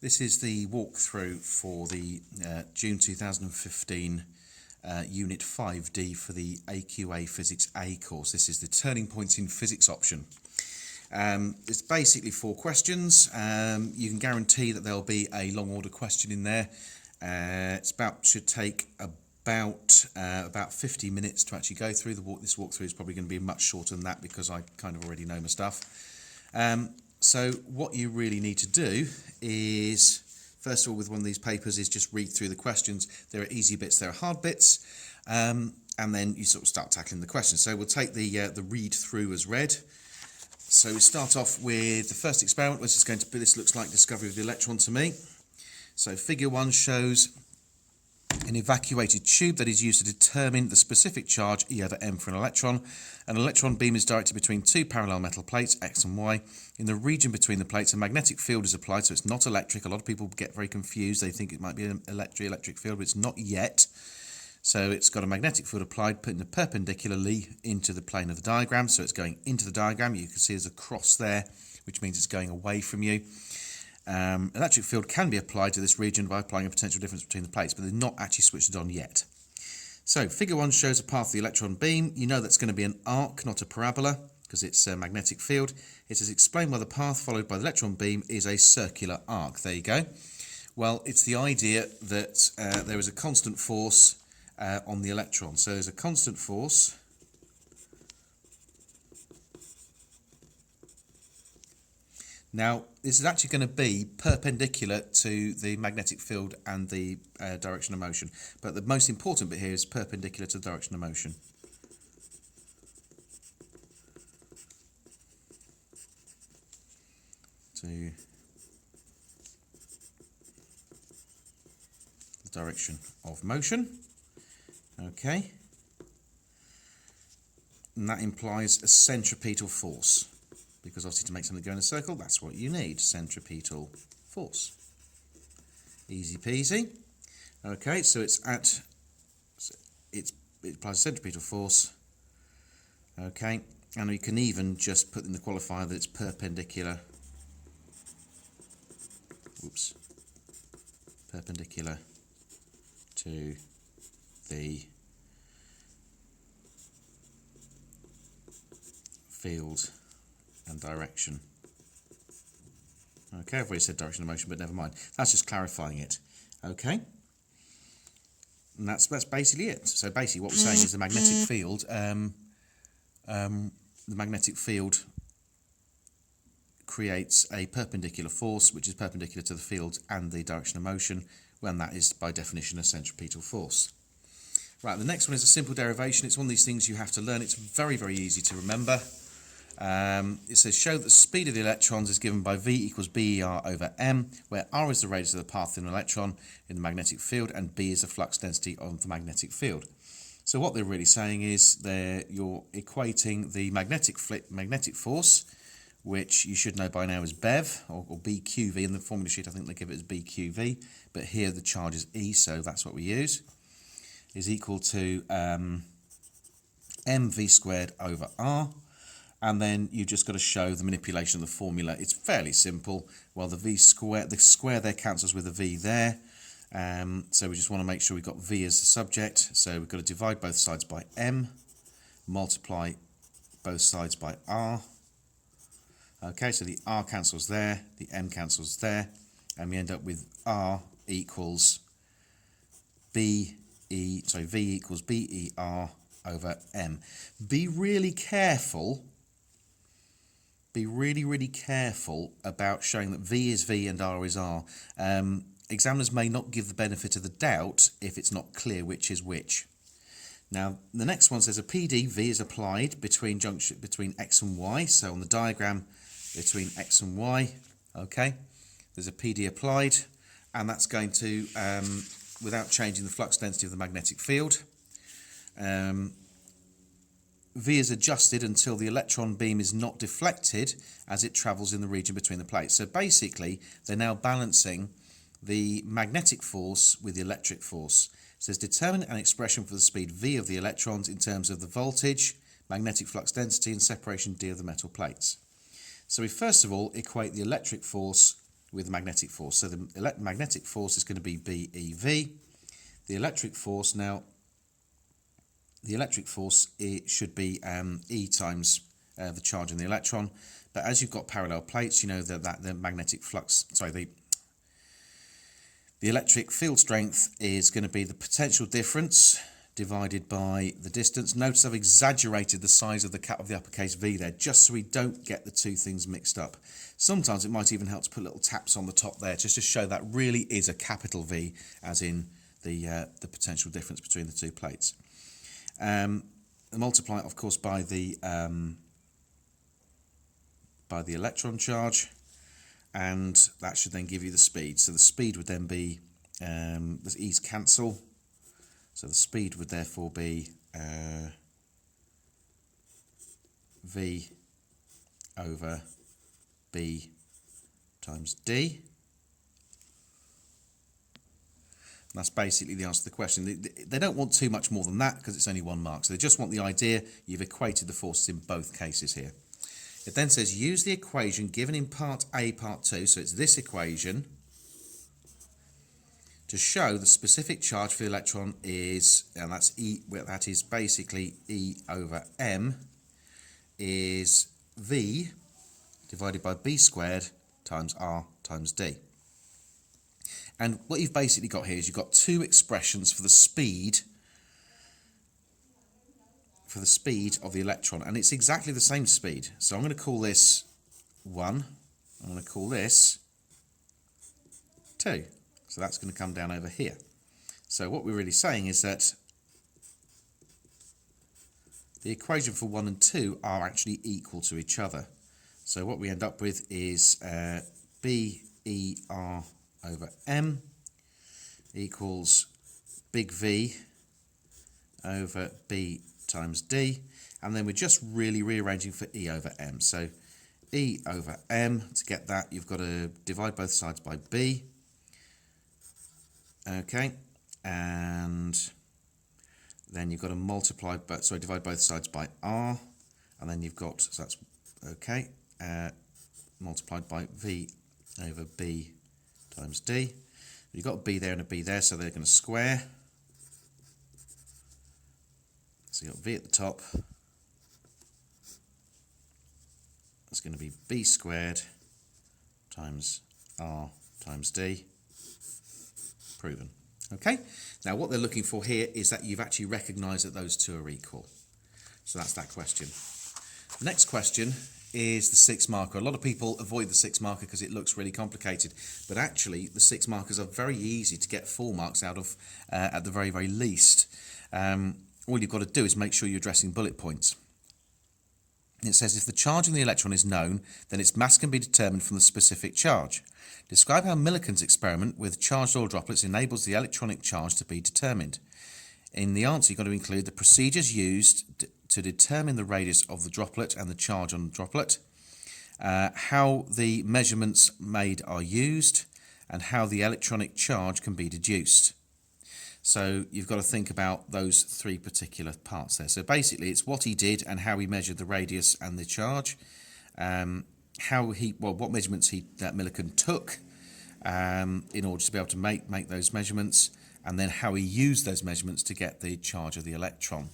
This is the walkthrough for the June 2015 Unit 5D for the AQA Physics A course. This is the Turning Points in Physics option. It's basically 4 questions. You can guarantee that there'll be a long order question in there. Should take about 50 minutes to actually go through. This walkthrough is probably going to be much shorter than that because I kind of already know my stuff. So what you really need to do is, first of all, with one of these papers, is just read through the questions. There are easy bits, there are hard bits, and then you sort of start tackling the questions. So we'll take the read through as read. So we start off with the first experiment, which is going to be, this looks like discovery of the electron to me. So figure 1 shows an evacuated tube that is used to determine the specific charge E over m for an electron. An electron beam is directed between 2 parallel metal plates, X and Y. In the region between the plates, a magnetic field is applied, so it's not electric. A lot of people get very confused. They think it might be an electric field, but it's not yet. So it's got a magnetic field applied, putting it perpendicularly into the plane of the diagram. So it's going into the diagram. You can see there's a cross there, which means it's going away from you. Electric field can be applied to this region by applying a potential difference between the plates, but they're not actually switched on yet. So figure 1 shows a path of the electron beam. You know that's going to be an arc, not a parabola, because it's a magnetic field. It says explain why the path followed by the electron beam is a circular arc. There you go. Well, it's the idea that there is a constant force on the electron. So there's a constant force Now, this is actually going to be perpendicular to the magnetic field and the direction of motion. But the most important bit here is perpendicular to the direction of motion. To the direction of motion. Okay. And that implies a centripetal force. Because obviously to make something go in a circle, that's what you need, centripetal force. Easy peasy. Okay, so it applies a centripetal force. Okay, and we can even just put in the qualifier that it's perpendicular. Whoops. Perpendicular to the field and direction. Okay, I've already said direction of motion, but never mind. That's just clarifying it. Okay, and that's basically it. So basically, what we're saying is the magnetic field creates a perpendicular force, which is perpendicular to the field and the direction of motion, when that is by definition a centripetal force. Right, the next one is a simple derivation. It's one of these things you have to learn. It's very, very easy to remember. It says show that the speed of the electrons is given by V equals BER over m, where R is the radius of the path of an electron in the magnetic field and B is the flux density of the magnetic field. So what they're really saying is you're equating the magnetic force, which you should know by now is BeV or BQV. In the formula sheet I think they give it as BQV, but here the charge is E, so that's what we use, is equal to mv squared over R. And then you've just got to show the manipulation of the formula. It's fairly simple. Well, the square there cancels with the V there. So we just want to make sure we've got V as the subject. So we've got to divide both sides by M, multiply both sides by R. Okay, so the R cancels there, the M cancels there, and we end up with R equals V equals BER over M. Be really careful. Be really careful about showing that V is V and R is R. Examiners may not give the benefit of the doubt if it's not clear which is which. Now, the next one says a PD, V is applied between X and Y. So on the diagram between X and Y, okay, there's a PD applied, and that's going to, without changing the flux density of the magnetic field, V is adjusted until the electron beam is not deflected as it travels in the region between the plates. So basically, they're now balancing the magnetic force with the electric force. It says determine an expression for the speed V of the electrons in terms of the voltage, magnetic flux density, and separation D of the metal plates. So we first of all equate the electric force with magnetic force. So the magnetic force is going to be BeV. The electric force now, it should be E times the charge in the electron. But as you've got parallel plates, you know that the magnetic flux, sorry, the electric field strength is going to be the potential difference divided by the distance. Notice I've exaggerated the size of the cap of the uppercase V there, just so we don't get the two things mixed up. Sometimes it might even help to put little taps on the top there, just to show that really is a capital V, as in the potential difference between the two plates. Multiply it, of course, by the electron charge, and that should then give you the speed. So the speed would then be, the E's cancel, so the speed would therefore be V over B times D. And that's basically the answer to the question. They don't want too much more than that because it's only 1 mark. So they just want the idea you've equated the forces in both cases here. It then says use the equation given in part A, part 2, so it's this equation, to show the specific charge for the electron is, and that's E, well, that is basically E over M, is V divided by B squared times R times D. And what you've basically got here is you've got two expressions for the speed of the electron, and it's exactly the same speed. So I'm going to call this 1, I'm going to call this 2. So that's going to come down over here. So what we're really saying is that the equation for 1 and 2 are actually equal to each other. So what we end up with is BER over M equals big V over B times D, and then we're just really rearranging for E over M. So E over M, to get that you've got to divide both sides by B, okay, and then you've got to divide both sides by R, and then you've got, so that's okay, multiplied by V over B times D. You've got a B there and a B there, so they're going to square. So you've got V at the top. That's going to be B squared times R times D. Proven. Okay? Now what they're looking for here is that you've actually recognised that those two are equal. So that's that question. The next question is the 6 marker. A lot of people avoid the 6 marker because it looks really complicated, but actually the 6 markers are very easy to get 4 marks out of at the very, very least. All you've got to do is make sure you're addressing bullet points. It says if the charge in the electron is known, then its mass can be determined from the specific charge. Describe how Millikan's experiment with charged oil droplets enables the electronic charge to be determined. In the answer, you've got to include the procedures used to determine the radius of the droplet and the charge on the droplet, how the measurements made are used, and how the electronic charge can be deduced. So you've got to think about those 3 particular parts there. So basically it's what he did and how he measured the radius and the charge, what measurements that Millikan took in order to be able to make those measurements, and then how he used those measurements to get the charge of the electron.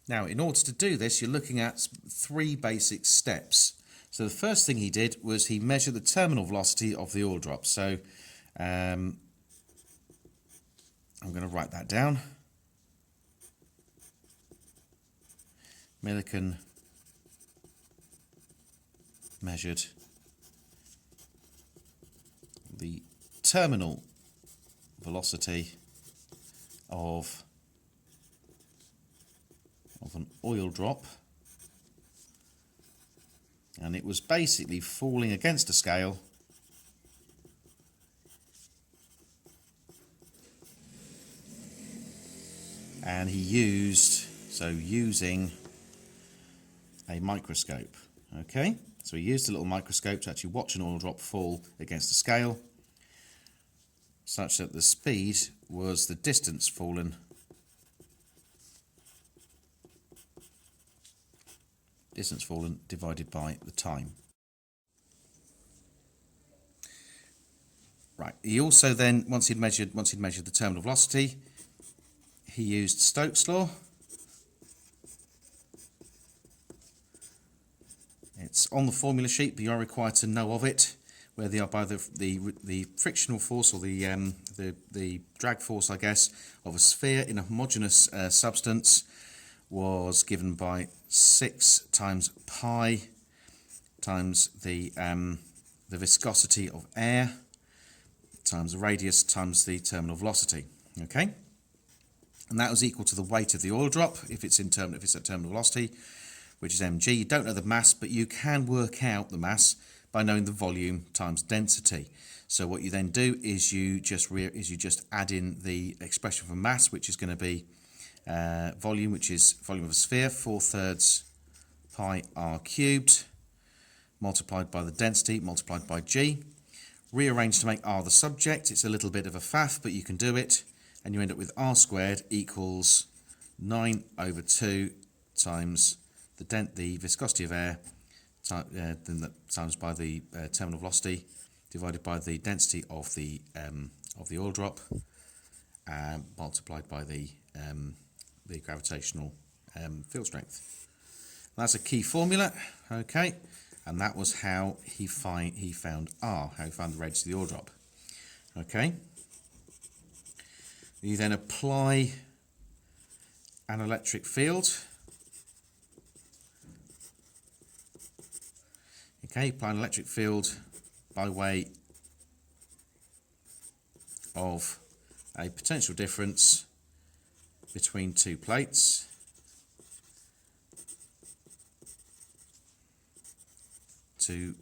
Now, in order to do this, you're looking at 3 basic steps. So the first thing he did was he measured the terminal velocity of the oil drop. So I'm going to write that down. Millikan measured the terminal velocity of an oil drop, and it was basically falling against a scale and he using a microscope. Okay, so he used a little microscope to actually watch an oil drop fall against a scale, such that the speed was the distance fallen divided by the time. Right. He also then, once he'd measured the terminal velocity, he used Stokes' law. It's on the formula sheet, but you are required to know of it, where they are by the frictional force, or the drag force, I guess, of a sphere in a homogeneous substance was given by 6 times pi times the viscosity of air times the radius times the terminal velocity. Okay, and that was equal to the weight of the oil drop if it's at terminal velocity, which is mg. You don't know the mass, but you can work out the mass by knowing the volume times density. So what you then do is you just add in the expression for mass, which is going to be volume, which is volume of a sphere, 4/3 pi r cubed, multiplied by the density, multiplied by g. Rearrange to make r the subject. It's a little bit of a faff, but you can do it. And you end up with r squared equals 9/2 times the viscosity of air times by the terminal velocity divided by the density of the oil drop, multiplied by the gravitational field strength. That's a key formula, okay, and that was how he found R, how he found the radius of the oil drop. Okay, you then apply an electric field. Okay, apply an electric field by way of a potential difference between two plates. To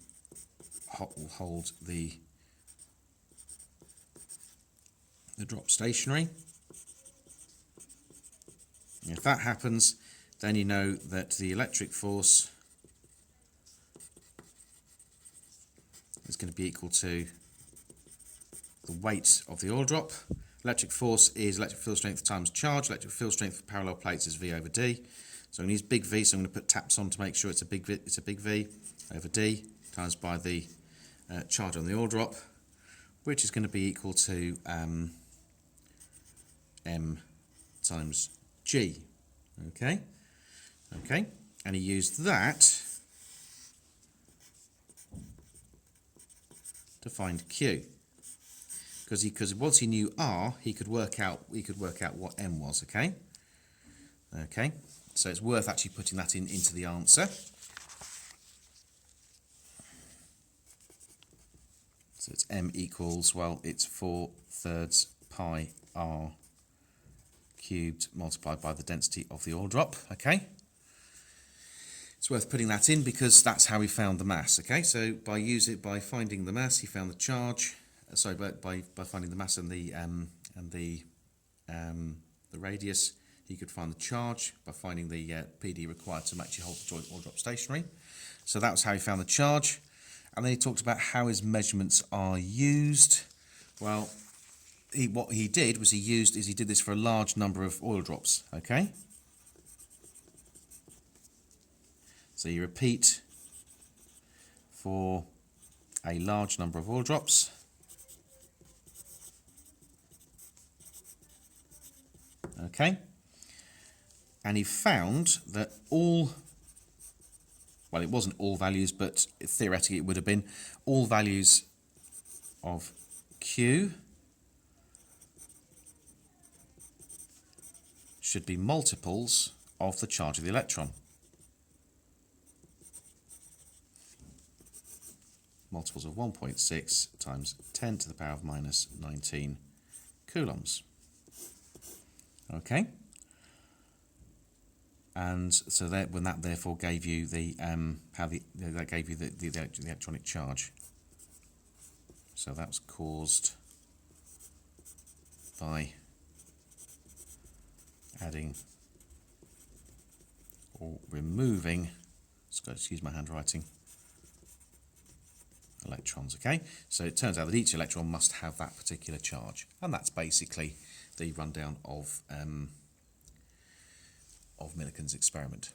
hold the drop stationary. If that happens, then you know that the electric force is going to be equal to the weight of the oil drop. Electric force is electric field strength times charge. Electric field strength for parallel plates is V over D. So I'm going to use big V, so I'm going to put taps on to make sure it's a big V over D times by the charge on the oil drop, which is going to be equal to M times G. Okay, and he used that to find Q, because once he knew R, he could work out what M was. Okay, so it's worth actually putting that into the answer. So it's M equals, well, it's 4/3 pi r cubed multiplied by the density of the oil drop. Okay, it's worth putting that in because that's how he found the mass. Okay, so by finding the mass, he found the charge. Sorry, by finding the mass and the radius, he could find the charge by finding the PD required to actually hold the joint oil drop stationary. So that was how he found the charge. And then he talked about how his measurements are used. Well, what he did was he did this for a large number of oil drops. Okay, so you repeat for a large number of oil drops. Okay, and he found that well, it wasn't all values, but theoretically it would have been all values of Q should be multiples of the charge of the electron. Multiples of 1.6 times 10 to the power of minus 19 coulombs. Okay, and so that therefore gave you the the electronic charge. So that was caused by adding or removing, excuse my handwriting, electrons. Okay, so it turns out that each electron must have that particular charge, and that's basically the rundown of Millikan's experiment.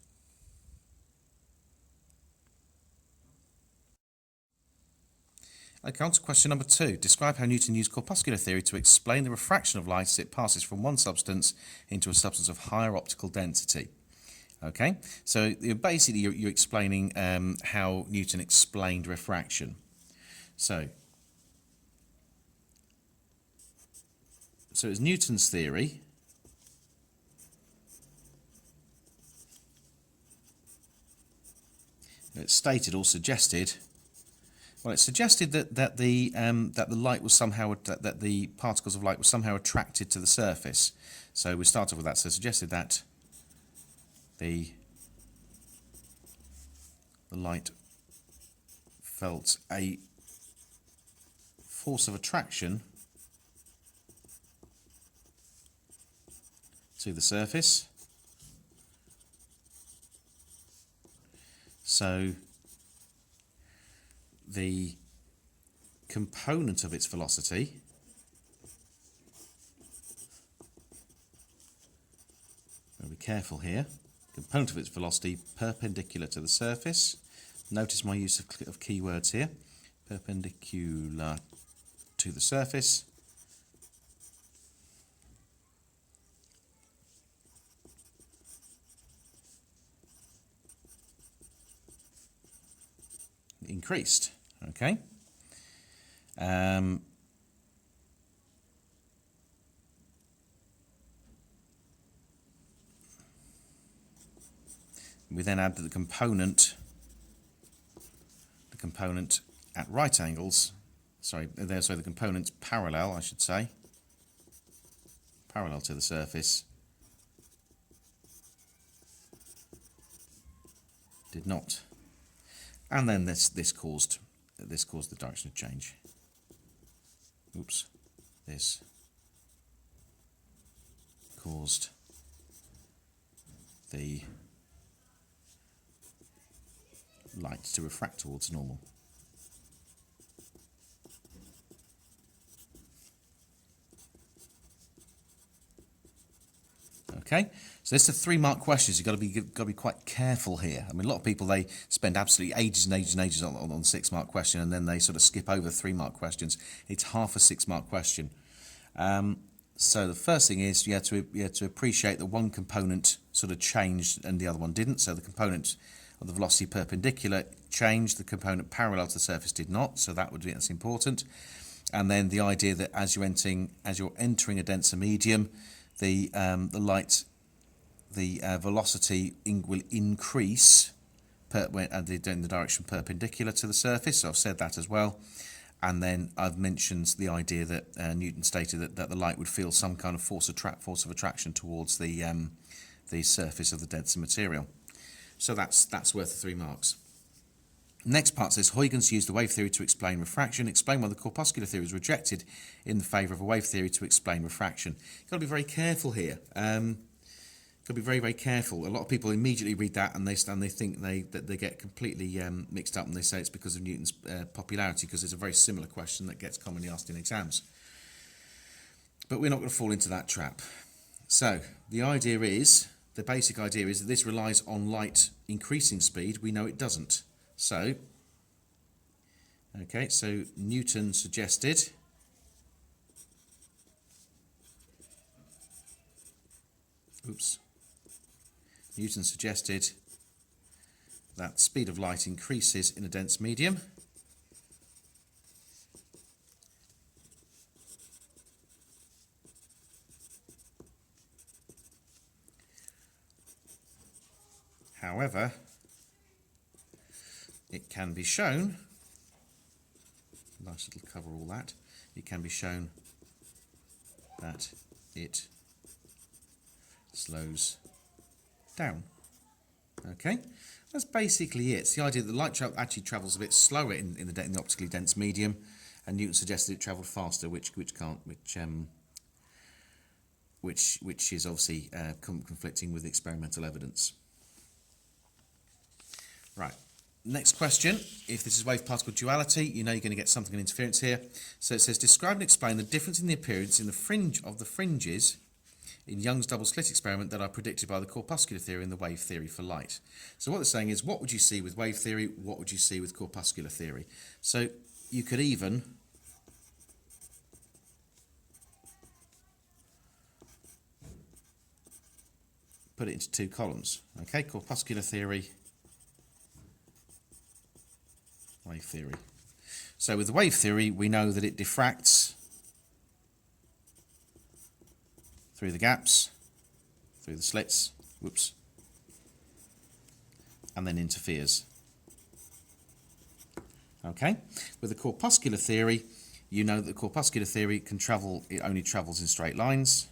Okay, on to question number 2. Describe how Newton used corpuscular theory to explain the refraction of light as it passes from one substance into a substance of higher optical density. Okay, so basically you're explaining how Newton explained refraction. So it's Newton's theory. It's stated or suggested. Well, it suggested that the light was somehow that the particles of light were somehow attracted to the surface. So we started with that. So it suggested that the light felt a force of attraction to the surface. So the component of its velocity I'll be careful here. Component of its velocity perpendicular to the surface. Notice my use of keywords here. Perpendicular to the surface. Increased. Okay. We then add the component at right angles. The component parallel, I should say, parallel to the surface. Did not. And then this caused the direction of change. Oops. This caused the light to refract towards normal. Okay, so this is the 3-mark questions. You've got to be quite careful here. I mean, a lot of people, they spend absolutely ages and ages and ages on the 6-mark question, and then they sort of skip over 3-mark questions. It's half a 6-mark question. So the first thing is you have to appreciate that one component sort of changed and the other one didn't. So the component of the velocity perpendicular changed, the component parallel to the surface did not. So that's important. And then the idea that as you're entering a denser medium, the velocity will increase in the direction perpendicular to the surface. So I've said that as well. And then I've mentioned the idea that Newton stated that the light would feel some kind of force of attraction towards the surface of the denser material. So that's worth 3 marks. Next part says Huygens used the wave theory to explain refraction. Explain why the corpuscular theory was rejected in the favour of a wave theory to explain refraction. You've got to be very careful here. Got to be very, very careful. A lot of people immediately read that and they think they get completely mixed up, and they say it's because of Newton's popularity, because it's a very similar question that gets commonly asked in exams. But we're not going to fall into that trap. So the basic idea is that this relies on light increasing speed. We know it doesn't. So Newton suggested that speed of light increases in a dense medium. However, it can be shown, nice little cover all that, it can be shown that it slows down. Okay, that's basically it. It's the idea that the light actually travels a bit slower in the optically dense medium, and Newton suggested it travelled faster, which is obviously conflicting with experimental evidence. Right. Next question, if this is wave-particle duality, you know you're going to get something in interference here. So it says, describe and explain the difference in the appearance in the fringes in Young's double-slit experiment that are predicted by the corpuscular theory and the wave theory for light. So what they're saying is, what would you see with wave theory? What would you see with corpuscular theory? So you could even put it into two columns. Okay, corpuscular theory, wave theory. So with the wave theory, we know that it diffracts through the gaps, through the slits, whoops, and then interferes. Okay, with the corpuscular theory, you know that the corpuscular theory can travel, it only travels in straight lines.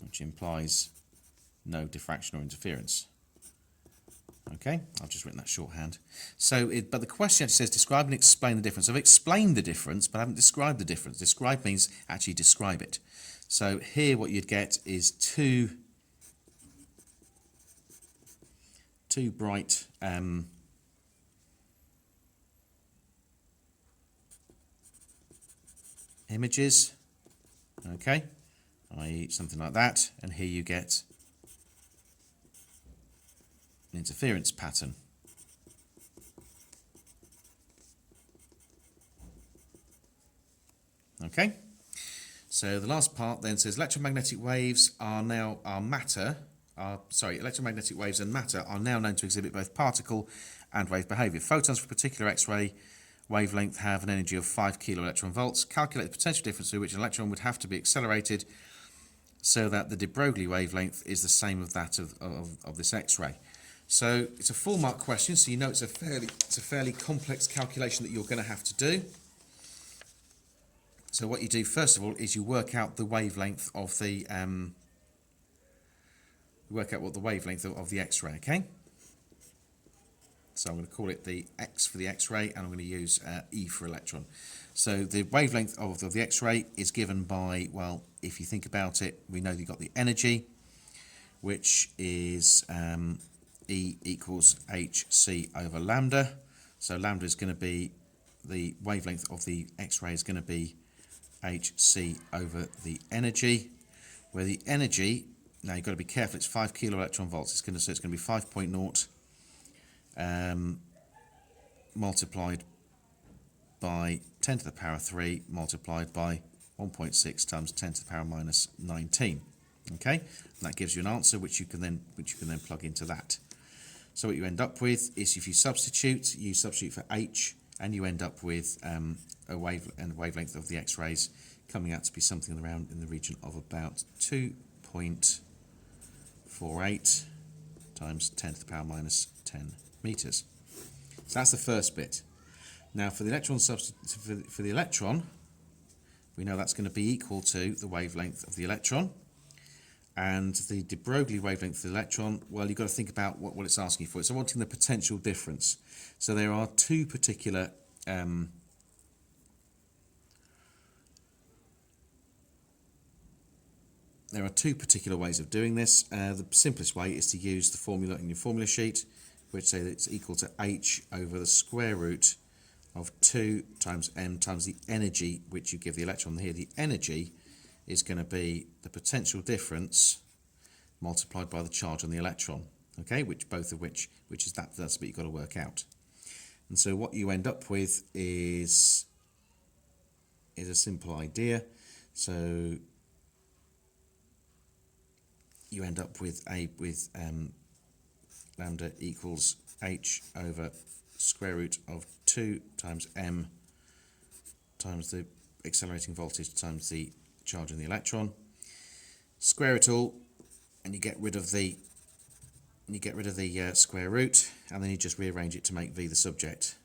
Which implies no diffraction or interference. Okay, I've just written that shorthand. So, but the question actually says describe and explain the difference. I've explained the difference, but I haven't described the difference. Describe means actually describe it. So here what you'd get is two bright images, okay, i.e. something like that, and here you get an interference pattern. Okay, so the last part then says electromagnetic waves electromagnetic waves and matter are now known to exhibit both particle and wave behaviour. Photons for a particular X-ray wavelength have an energy of 5 kilo electron volts. Calculate the potential difference through which an electron would have to be accelerated so that the de Broglie wavelength is the same as that of this X-ray. So it's a 4-mark question, so you know it's a fairly complex calculation that you're going to have to do. So what you do first of all is you work out the wavelength of the of the X-ray. Okay. So I'm going to call it the X for the X-ray, and I'm going to use E for electron. So the wavelength of the X-ray is given by, well, if you think about it, we know you've got the energy, which is E equals hc over lambda. So lambda is going to be, the wavelength of the X-ray is going to be hc over the energy, where the energy, now you've got to be careful, it's 5 kilo electron volts. It's going to be 5.0 multiplied by 10 to the power 3 multiplied by 1.6 times 10 to the power minus 19. Okay, and that gives you an answer which you can then plug into that. So what you end up with is, if you substitute for h, and you end up with a wavelength of the X-rays coming out to be something around in the region of about 2.48 times 10 to the power minus 10 meters. So that's the first bit. Now for the electron for the electron, we know that's going to be equal to the wavelength of the electron, and the de Broglie wavelength of the electron, well, you've got to think about what it's asking for. It's wanting the potential difference. So there are two particular ways of doing this. The simplest way is to use the formula in your formula sheet, which say that it's equal to h over the square root of 2 times m times the energy which you give the electron. Here the energy is going to be the potential difference multiplied by the charge on the electron, okay, which is that's what you've got to work out. And so what you end up with is a simple idea. So you end up with lambda equals h over square root of 2 times m times the accelerating voltage times the charge on the electron. Square it all, and you get rid of the square root, and then you just rearrange it to make v the subject.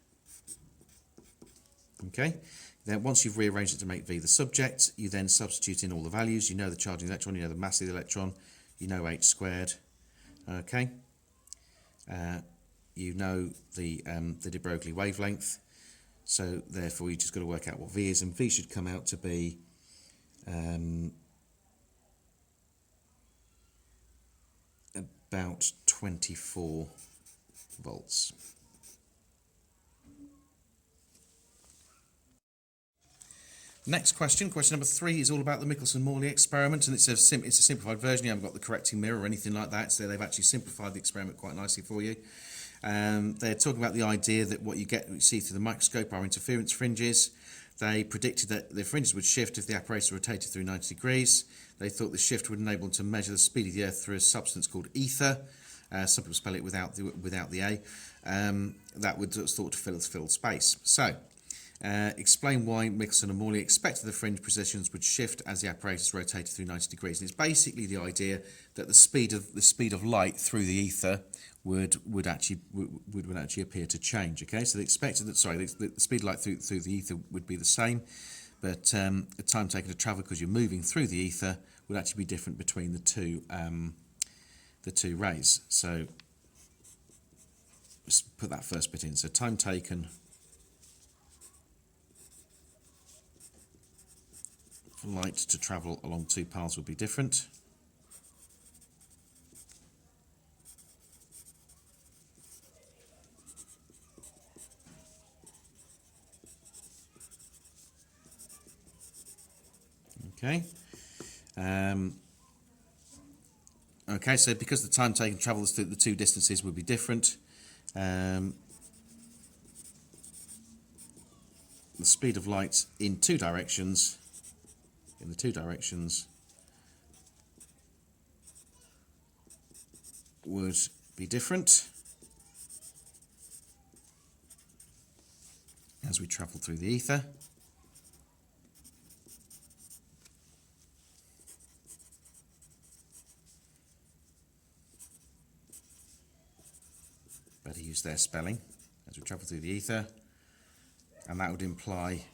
Okay. Then once you've rearranged it to make v the subject, you then substitute in all the values. You know the charge of the electron, you know the mass of the electron, you know h squared. Okay. You know the de Broglie wavelength, so therefore you just got to work out what v is, and v should come out to be about 24 volts. Next question, question number 3, is all about the Michelson-Morley experiment, and it's a simplified version. You haven't got the correcting mirror or anything like that, so they've actually simplified the experiment quite nicely for you. They're talking about the idea that what you see through the microscope are interference fringes. They predicted that the fringes would shift if the apparatus rotated through 90 degrees. They thought the shift would enable them to measure the speed of the Earth through a substance called ether. Some people spell it without the A. That was thought to fill space. So, explain why Michelson and Morley expected the fringe positions would shift as the apparatus rotated through 90 degrees. And it's basically the idea that the speed of light through the ether would actually appear to change. Okay, so they expected that the speed of light through the ether would be the same, but the time taken to travel because you're moving through the ether would actually be different between the two rays. So let's put that first bit in. So time taken for light to travel along two paths would be different. Okay. Okay, so because the time taken to travel through the two distances would be different, the speed of light in the two directions would be different as we travel through the ether. Better use their spelling as we travel through the ether, and that would imply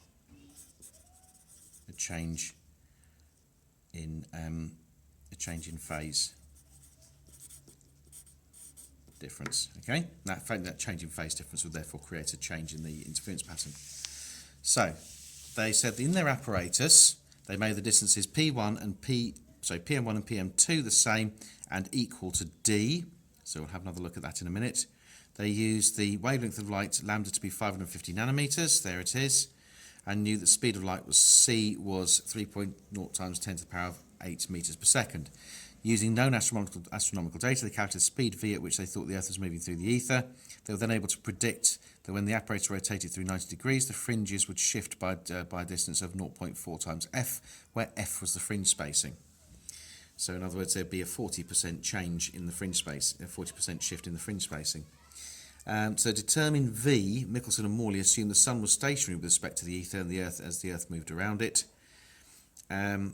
a change in phase difference. Okay, that change in phase difference would therefore create a change in the interference pattern. So they said that in their apparatus they made the distances P1 and PM1 and PM2 the same and equal to D. So we'll have another look at that in a minute. They used the wavelength of light lambda to be 550 nanometers, there it is, and knew that speed of light was C was 3.0 times 10 to the power of 8 meters per second. Using known astronomical data, they calculated the speed v at which they thought the Earth was moving through the ether. They were then able to predict that when the apparatus rotated through 90 degrees, the fringes would shift by a distance of 0.4 times f, where f was the fringe spacing. So in other words, there'd be a 40% change in the fringe space, a 40% shift in the fringe spacing. So determine V, Michelson and Morley assumed the Sun was stationary with respect to the ether and the Earth as the Earth moved around it. To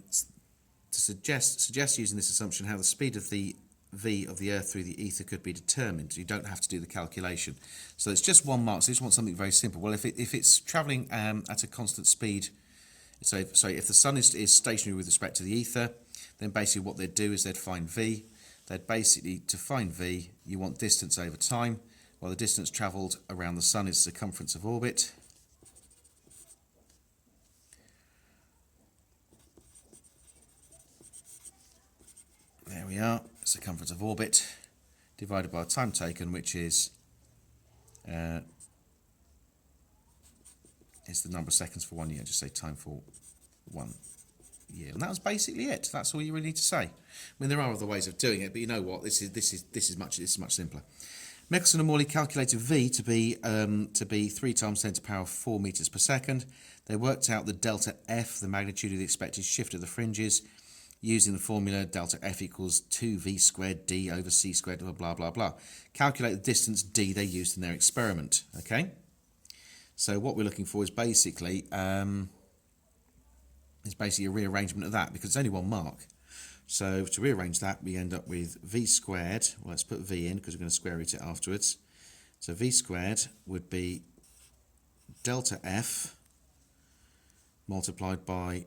suggest using this assumption how the speed of the V of the Earth through the ether could be determined. You don't have to do the calculation. So it's just one mark, so you just want something very simple. Well, if it's travelling at a constant speed, so if the Sun is stationary with respect to the ether, then basically what they'd do is they'd find V. To find V, you want distance over time. Well, the distance travelled around the Sun is circumference of orbit. There we are, circumference of orbit, divided by time taken, which is the number of seconds for 1 year. Just say time for 1 year, and that was basically it. That's all you really need to say. I mean, there are other ways of doing it, but you know what? This is much simpler. Michelson and Morley calculated V to be 3 times 10 to the power of 4 meters per second. They worked out the delta F, the magnitude of the expected shift of the fringes, using the formula delta F equals 2V squared D over C squared, blah, blah, blah. Calculate the distance D they used in their experiment, okay? So what we're looking for is basically a rearrangement of that, because it's only one mark. So to rearrange that, we end up with V squared. Well, let's put V in because we're going to square root it afterwards. So V squared would be delta F multiplied by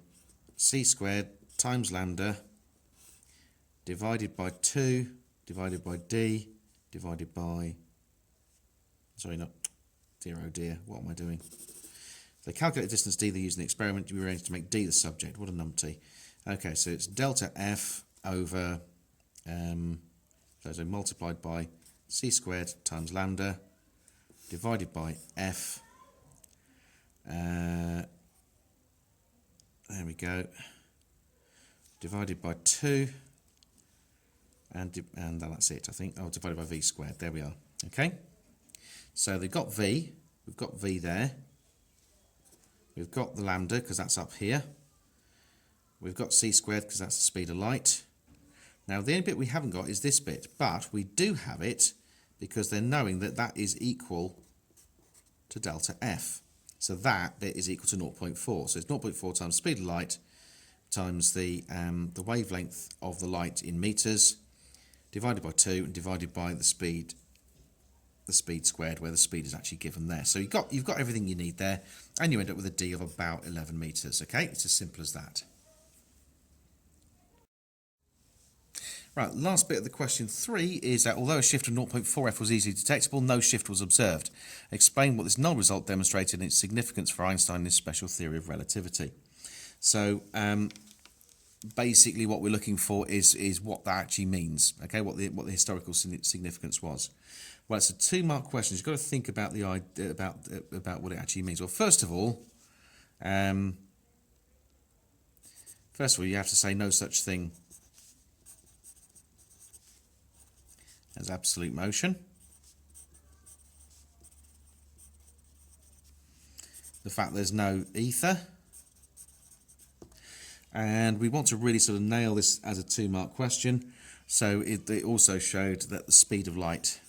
C squared times lambda divided by 2 divided by D divided by, sorry, not dear, oh dear, what am I doing? They calculate the distance D they use in the experiment. We arranged to make D the subject. What a numpty. Okay, so it's delta F over, so multiplied by C squared times lambda divided by F there we go, divided by 2, and that's it, I think. Oh, divided by v squared, there we are. Okay, so they've got v, we've got v there, we've got the lambda because that's up here, we've got c squared because that's the speed of light. Now the only bit we haven't got is this bit, but we do have it because they're knowing that that is equal to delta f. So that bit is equal to 0.4. So it's 0.4 times speed of light times the wavelength of the light in meters divided by 2 and divided by the speed squared, where the speed is actually given there. So you've got everything you need there, and you end up with a d of about 11 meters. Okay, it's as simple as that. Right, last bit of the question 3 is that although a shift of 0.4f was easily detectable, no shift was observed. Explain what this null result demonstrated and its significance for Einstein and his special theory of relativity. So basically what we're looking for is what that actually means, okay, what the historical significance was. Well, it's a 2-mark question. You've got to think about the idea, about what it actually means. Well, first of all, you have to say no such thing as absolute motion. The fact there's no ether. And we want to really sort of nail this as a 2-mark question. So it also showed that the speed of light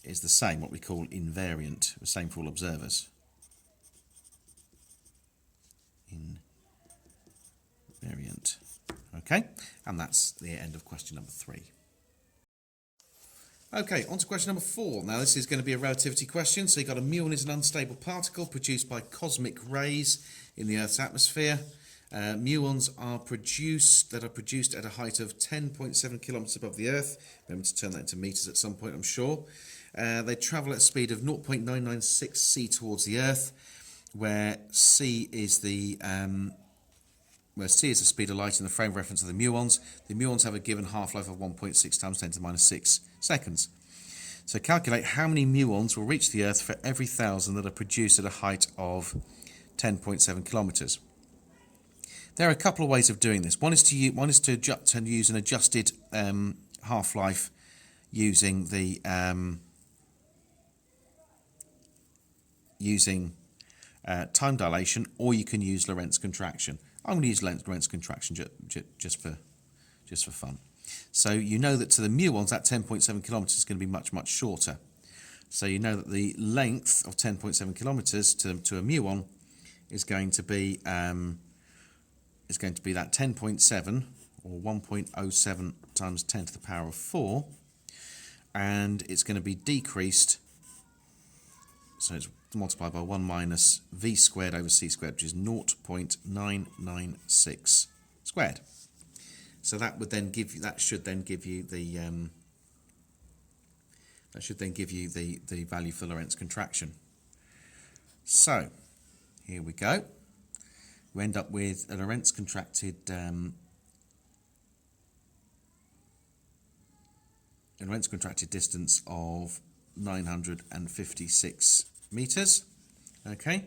is the same, what we call invariant, the same for all observers. Invariant. Okay, and that's the end of question number 3. Okay, on to question number 4. Now this is going to be a relativity question. So you've got a muon is an unstable particle produced by cosmic rays in the Earth's atmosphere. Muons are produced at a height of 10.7 kilometers above the Earth. Remember to turn that into meters at some point, I'm sure. They travel at a speed of 0.996 c towards the Earth, where c is the speed of light in the frame of reference of the muons. The muons have a given half-life of 1.6 times 10 to the minus 6 seconds. So calculate how many muons will reach the Earth for every 1,000 that are produced at a height of 10.7 kilometers. There are a couple of ways of doing this. One is to use an adjusted half-life using the time dilation, or you can use Lorentz contraction. I'm going to use Lorentz contraction just for fun. So you know that to the muons, that 10.7 kilometers is going to be much, much shorter. So you know that the length of 10.7 kilometers to a muon is going to be that 10.7 or 1.07 times 10 to the power of 4, and it's going to be decreased. So it's multiplied by 1 minus v squared over c squared, which is 0.996 squared. So that would then give you, that should then give you the value for Lorentz contraction. So here we go. We end up with a Lorentz contracted distance of 956 meters. Okay,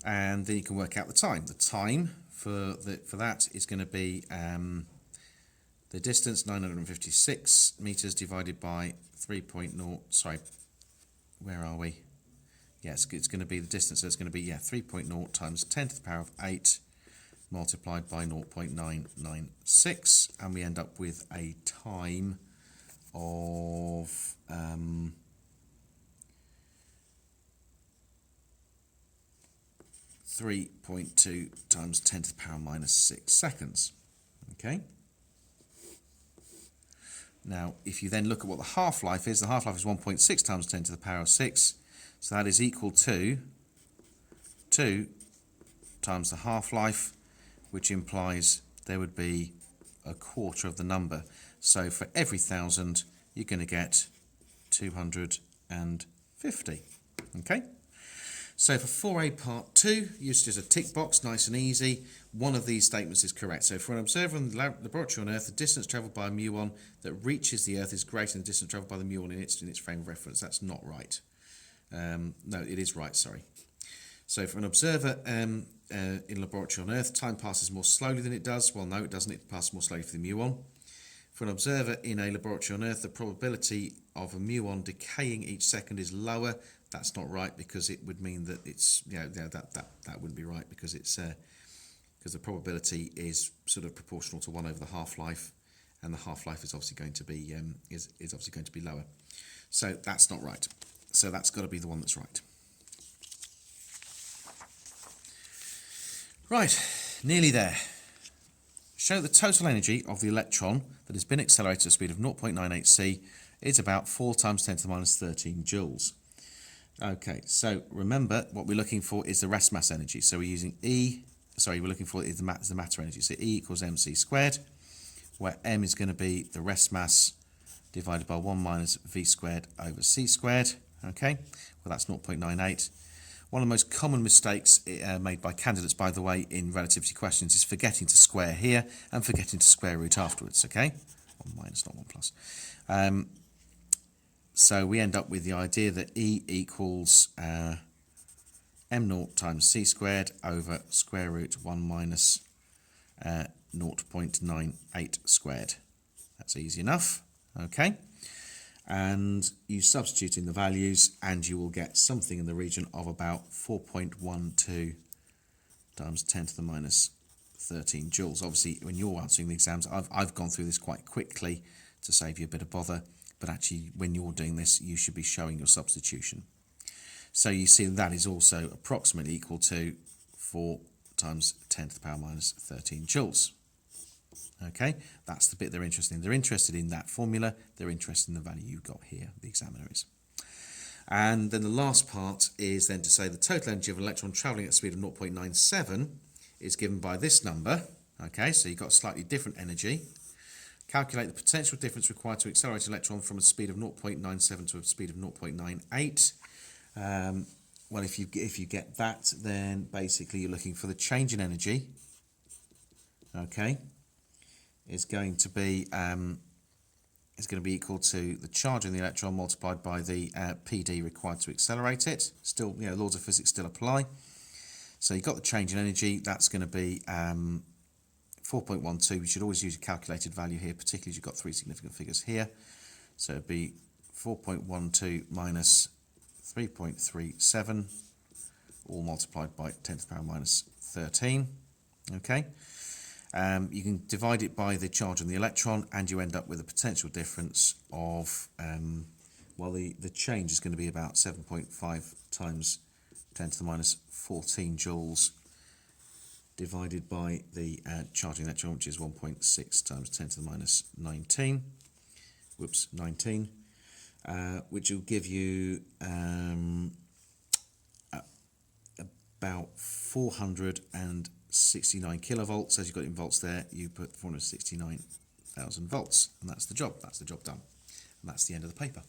and then you can work out the time. The time for that is going to be the distance 956 meters divided by 3.0. Sorry, where are we? Yes, it's going to be the distance. So it's going to be 3.0 times 10 to the power of 8 multiplied by 0.996, and we end up with a time of 3.2 times 10 to the power minus 6 seconds. Okay. Now, if you then look at what the half-life is, the half-life is 1.6 times 10 to the power of 6. So that is equal to 2 times the half-life, which implies there would be a quarter of the number. So for every 1,000, you're going to get 250. Okay. So for 4A part 2, used as a tick box, nice and easy, one of these statements is correct. So for an observer in the laboratory on Earth, the distance travelled by a muon that reaches the Earth is greater than the distance travelled by the muon in its frame of reference. That's not right. No, it is right, sorry. So for an observer in a laboratory on Earth, time passes more slowly than it does. Well, no, it doesn't. It passes more slowly for the muon. For an observer in a laboratory on Earth, the probability of a muon decaying each second is lower. That's not right, because it would mean that it's, that wouldn't be right, because it's because the probability is sort of proportional to 1 over the half-life, and the half-life is obviously going to be is obviously going to be lower. So that's not right. So that's got to be the one that's right. Right, nearly there. Show the total energy of the electron that has been accelerated at a speed of 0.98 c is about 4 times 10 to the minus 13 joules. Okay, so remember what we're looking for is the rest mass energy. So we're using we're looking for is the matter energy. So E equals mc squared, where m is going to be the rest mass divided by 1 minus v squared over c squared. Okay, well that's 0.98. One of the most common mistakes made by candidates, by the way, in relativity questions is forgetting to square here and forgetting to square root afterwards, okay? 1 minus, not 1 plus. So we end up with the idea that E equals m0 times c squared over square root 1 minus 0.98 squared. That's easy enough, okay? And you substitute in the values and you will get something in the region of about 4.12 times 10 to the minus 13 joules. Obviously, when you're answering the exams, I've gone through this quite quickly to save you a bit of bother, but actually when you're doing this, you should be showing your substitution. So you see that is also approximately equal to 4 times 10 to the power minus 13 joules. Okay, that's the bit they're interested in. They're interested in that formula. They're interested in the value you've got here, the examiner is. And then the last part is then to say the total energy of an electron travelling at a speed of 0.97 is given by this number. Okay, so you've got a slightly different energy. Calculate the potential difference required to accelerate an electron from a speed of 0.97 to a speed of 0.98. Well, if you get that, then basically you're looking for the change in energy. Okay. Is going to be equal to the charge in the electron multiplied by the PD required to accelerate it. Still, laws of physics still apply. So you've got the change in energy. That's going to be 4.12. You should always use a calculated value here, particularly as you've got 3 significant figures here. So it'd be 4.12 minus 3.37, all multiplied by 10 to the power minus 13. Okay. You can divide it by the charge on the electron and you end up with a potential difference of, the change is going to be about 7.5 times 10 to the minus 14 joules divided by the charge on the electron, which is 1.6 times 10 to the minus 19, which will give you about 469 kilovolts. As you've got it in volts there, you put 469,000 volts, and that's the job. That's the job done. And that's the end of the paper.